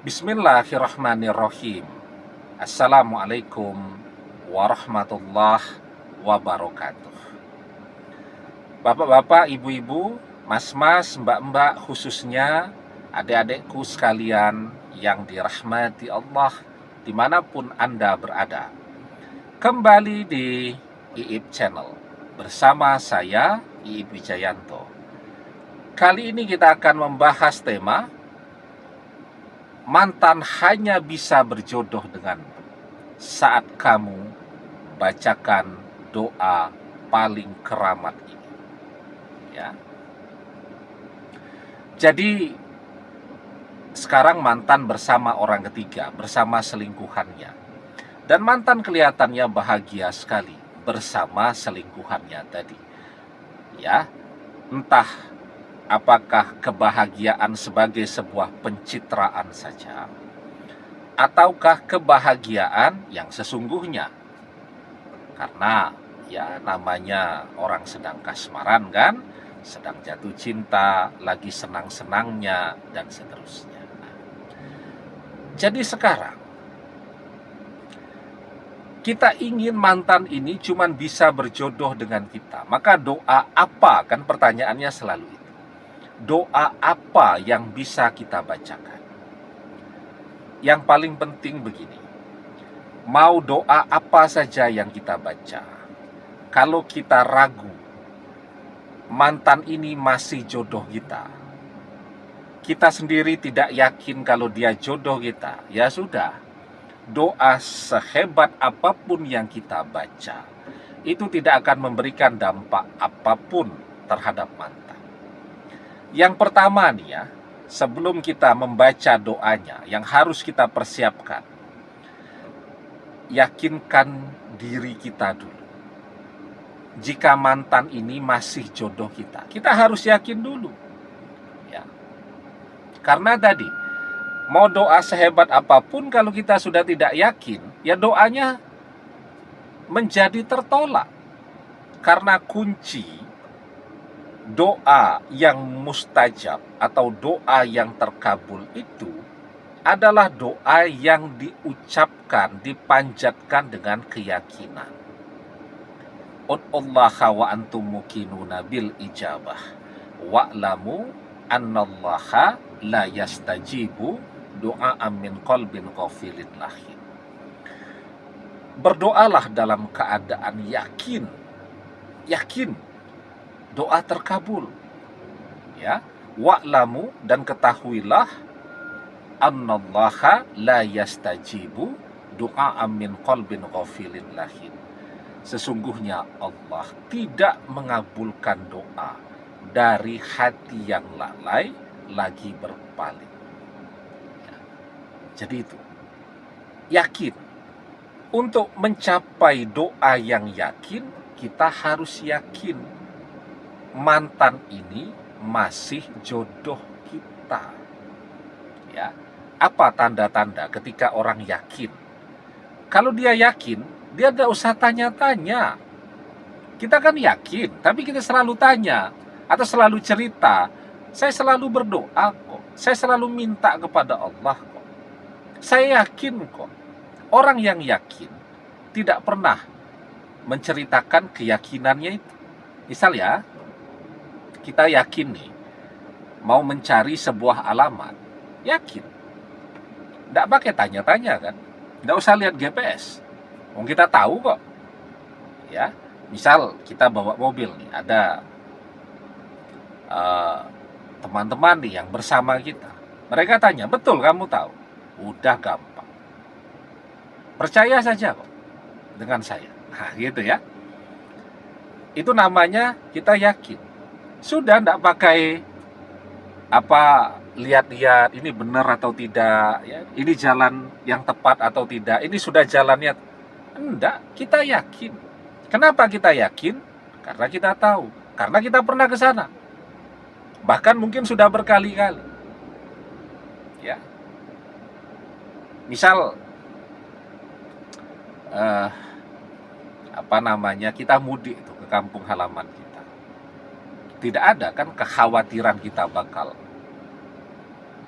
Bismillahirrahmanirrahim. Assalamualaikum warahmatullahi wabarakatuh. Bapak-bapak, ibu-ibu, mas-mas, mbak-mbak, khususnya adik-adikku sekalian yang dirahmati Allah dimanapun Anda berada. Kembali di Iib Channel bersama saya, Iib Wijayanto. Kali ini kita akan membahas tema mantan hanya bisa berjodoh dengan saat kamu bacakan doa paling keramat ini. Ya. Jadi sekarang mantan bersama orang ketiga, bersama selingkuhannya. Dan mantan kelihatannya bahagia sekali bersama selingkuhannya tadi. Ya, entah apakah kebahagiaan sebagai sebuah pencitraan saja, ataukah kebahagiaan yang sesungguhnya? Karena ya namanya orang sedang kasmaran kan, sedang jatuh cinta, lagi senang-senangnya, dan seterusnya. Jadi sekarang kita ingin mantan ini cuman bisa berjodoh dengan kita. Maka doa apa? Kan pertanyaannya selalu itu. Doa apa yang bisa kita bacakan? Yang paling penting begini, mau doa apa saja yang kita baca, kalau kita ragu mantan ini masih jodoh kita sendiri tidak yakin kalau dia jodoh kita, ya sudah, doa sehebat apapun yang kita baca itu tidak akan memberikan dampak apapun terhadap mantan. Yang pertama nih ya, sebelum kita membaca doanya, yang harus kita persiapkan, yakinkan diri kita dulu. Jika mantan ini masih jodoh kita harus yakin dulu. Ya. Karena tadi, mau doa sehebat apapun kalau kita sudah tidak yakin, ya doanya menjadi tertolak. Karena kunci doa yang mustajab atau doa yang terkabul itu adalah doa yang diucapkan, dipanjatkan dengan keyakinan. Ud'ullaha wa antum muqinuna bil ijabah wa'lamu annallaha la yastajibu doa min qalbin ghafilin lahim. Berdoalah dalam keadaan yakin doa terkabul. Ya, wa'lamu, dan ketahuilah, annallaha la yastajibu du'a min qalbin ghafilin lahim. Sesungguhnya Allah tidak mengabulkan doa dari hati yang lalai lagi berpaling. Ya. Jadi itu, yakin. Untuk mencapai doa yang yakin, kita harus yakin mantan ini masih jodoh kita. Ya, apa tanda-tanda ketika orang yakin? Kalau dia yakin, dia tidak usah tanya-tanya. Kita kan yakin, tapi kita selalu tanya atau selalu cerita. Saya selalu berdoa kok. Saya selalu minta kepada Allah kok. Saya yakin kok. Orang yang yakin tidak pernah menceritakan keyakinannya itu. Misal ya, kita yakin nih, mau mencari sebuah alamat, yakin. Nggak pakai tanya-tanya kan, nggak usah lihat GPS, kita tahu kok. Ya, misal kita bawa mobil nih, ada teman-teman nih yang bersama kita, mereka tanya, betul kamu tahu? Udah gampang, percaya saja kok dengan saya. Nah gitu ya, itu namanya kita yakin. Sudah, tidak pakai lihat-lihat ini benar atau tidak, ya, ini jalan yang tepat atau tidak, ini sudah jalannya. Enggak, kita yakin. Kenapa kita yakin? Karena kita tahu, karena kita pernah ke sana, bahkan mungkin sudah berkali-kali. Ya, misal kita mudik itu ke kampung halaman kita, tidak ada kan kekhawatiran kita bakal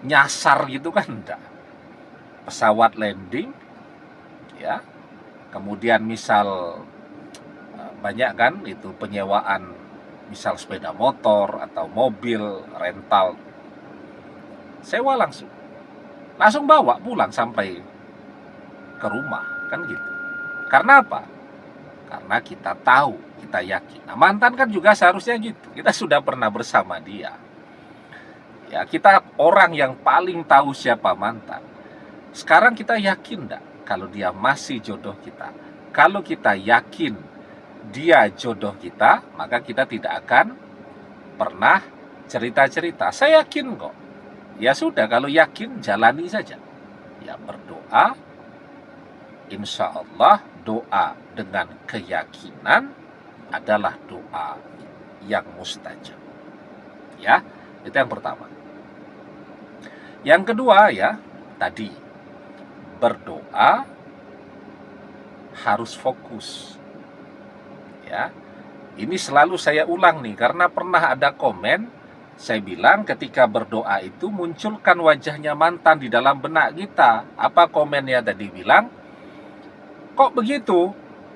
nyasar gitu kan, enggak. pesawat landing, ya. Kemudian misal banyak kan itu penyewaan, misal sepeda motor atau mobil rental, sewa langsung bawa pulang sampai ke rumah, kan gitu. Karena apa? Karena kita tahu, kita yakin. Nah, mantan kan juga seharusnya gitu. Kita sudah pernah bersama dia. Ya, kita orang yang paling tahu siapa mantan. Sekarang kita yakin enggak kalau dia masih jodoh kita? Kalau kita yakin dia jodoh kita, maka kita tidak akan pernah cerita-cerita. Saya yakin kok. Ya sudah, kalau yakin jalani saja. Ya berdoa, insya Allah doa dengan keyakinan adalah doa yang mustajab. Ya, itu yang pertama. Yang kedua ya, tadi berdoa harus fokus. Ya, ini selalu saya ulang nih, karena pernah ada komen. Saya bilang ketika berdoa itu munculkan wajahnya mantan di dalam benak kita. Apa komennya tadi bilang? Kok begitu?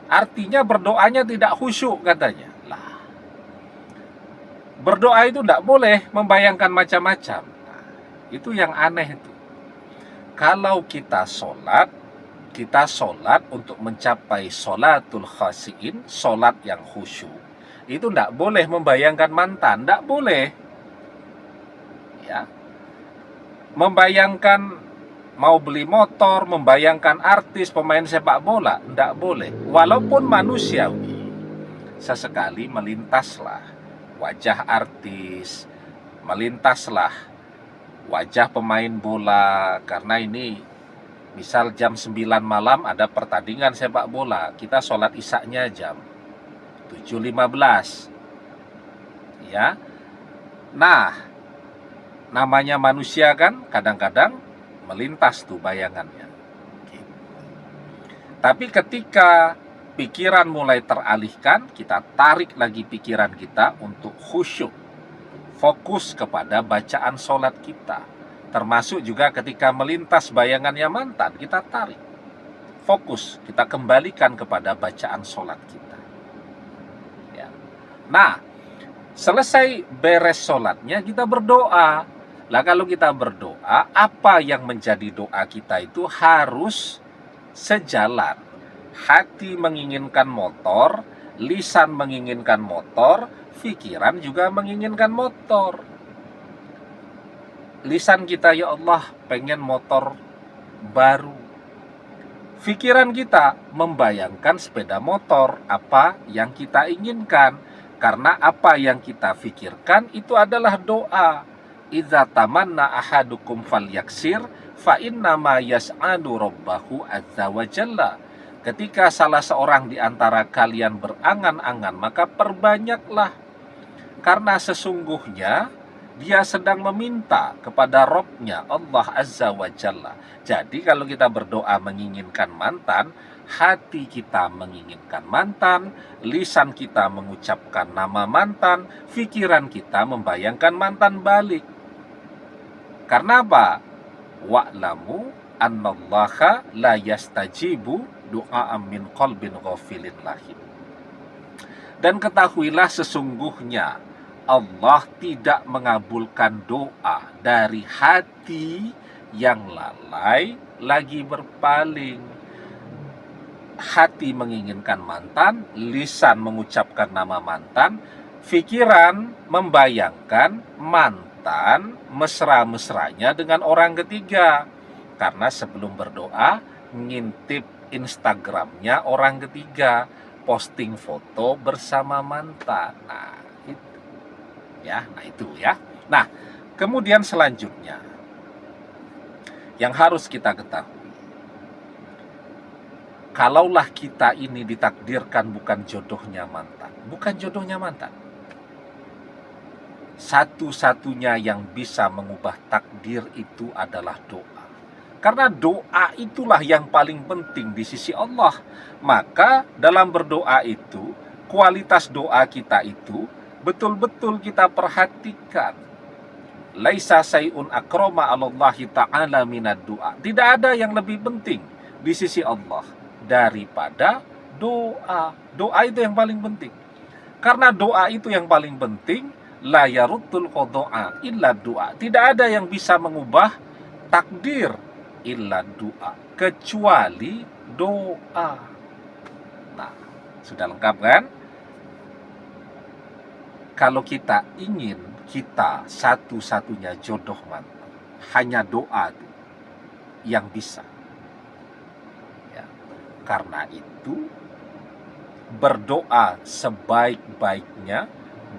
Artinya berdoanya tidak khusyuk katanya. Lah, berdoa itu tidak boleh membayangkan macam-macam. Nah, itu yang aneh itu. Kalau kita sholat untuk mencapai sholatul khasiin, sholat yang khusyuk. Itu tidak boleh membayangkan mantan, tidak boleh. Ya, membayangkan mau beli motor, membayangkan artis, pemain sepak bola, tidak boleh. Walaupun manusiawi, sesekali melintaslah wajah artis, melintaslah wajah pemain bola. Karena ini misal jam 9 malam ada pertandingan sepak bola, kita sholat isya-nya jam 7.15. Ya, nah, namanya manusia kan kadang-kadang melintas tuh bayangannya. Tapi ketika pikiran mulai teralihkan, kita tarik lagi pikiran kita untuk khusyuk, fokus kepada bacaan sholat kita. Termasuk juga ketika melintas bayangannya mantan, kita tarik, fokus, kita kembalikan kepada bacaan sholat kita. Ya. Nah, selesai beres sholatnya kita berdoa. Lah kalau kita berdoa, apa yang menjadi doa kita itu harus sejalan. Hati menginginkan motor, lisan menginginkan motor, pikiran juga menginginkan motor. Lisan kita, ya Allah, pengen motor baru. Pikiran kita membayangkan sepeda motor, apa yang kita inginkan. Karena apa yang kita pikirkan itu adalah doa. Idza tamanna ahadukum falyaksir fa innama yas'adu rabbahu azza wa jalla. Ketika salah seorang di antara kalian berangan-angan, maka perbanyaklah, karena sesungguhnya dia sedang meminta kepada Rabb-nya, Allah azza wa jalla. Jadi kalau kita berdoa menginginkan mantan, hati kita menginginkan mantan, lisan kita mengucapkan nama mantan, pikiran kita membayangkan mantan balik. Karena apa? Wa'lamu annallaha la yastajibu du'a min qalbin ghafilin lahim. Dan ketahuilah sesungguhnya Allah tidak mengabulkan doa dari hati yang lalai lagi berpaling. Hati menginginkan mantan, lisan mengucapkan nama mantan, pikiran membayangkan mantan mesra-mesranya dengan orang ketiga. Karena sebelum berdoa ngintip Instagramnya orang ketiga, posting foto bersama mantan. Nah itu ya, nah kemudian selanjutnya yang harus kita ketahui, kalaulah kita ini ditakdirkan bukan jodohnya mantan, satu-satunya yang bisa mengubah takdir itu adalah doa. Karena doa itulah yang paling penting di sisi Allah. Maka dalam berdoa itu, kualitas doa kita itu betul-betul kita perhatikan. Laisa sayun akroma alallahi ta'ala minad du'a. Tidak ada yang lebih penting di sisi Allah daripada doa. Doa itu yang paling penting. Karena doa itu yang paling penting, la yaruddul qada'a illa doa. Tidak ada yang bisa mengubah takdir illa doa, kecuali doa. Nah, sudah lengkap kan? Kalau kita ingin kita satu-satunya jodoh mantan, hanya doa yang bisa. Ya. Karena itu berdoa sebaik-baiknya,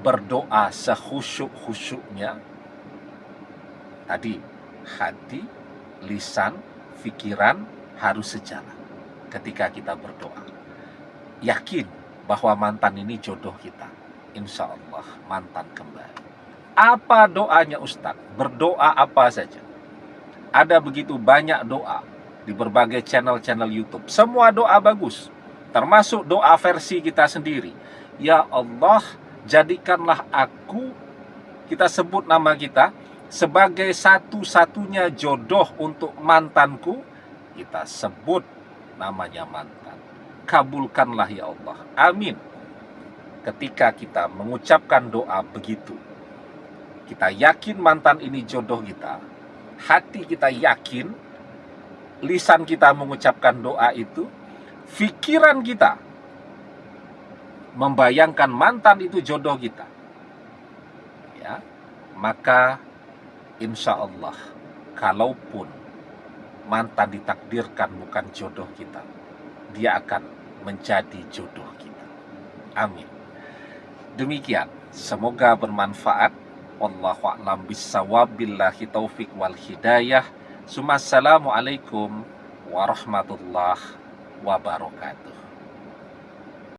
berdoa sekhusyuk-khusyuknya. Tadi hati, lisan, pikiran harus sejalan ketika kita berdoa. Yakin bahwa mantan ini jodoh kita. Insya Allah mantan kembali. Apa doanya Ustadz? Berdoa apa saja? Ada begitu banyak doa di berbagai channel-channel YouTube. Semua doa bagus, termasuk doa versi kita sendiri. Ya Allah, jadikanlah aku, kita sebut nama kita, sebagai satu-satunya jodoh untuk mantanku. Kita sebut namanya mantan. Kabulkanlah ya Allah. Amin. Ketika kita mengucapkan doa begitu, kita yakin mantan ini jodoh kita, hati kita yakin, lisan kita mengucapkan doa itu, pikiran kita membayangkan mantan itu jodoh kita, ya, maka insya Allah, kalaupun mantan ditakdirkan bukan jodoh kita, dia akan menjadi jodoh kita. Amin. Demikian, semoga bermanfaat. Wallahu a'lam bissawab, billahi taufik wal hidayah. Assalamualaikum warahmatullahi wabarakatuh.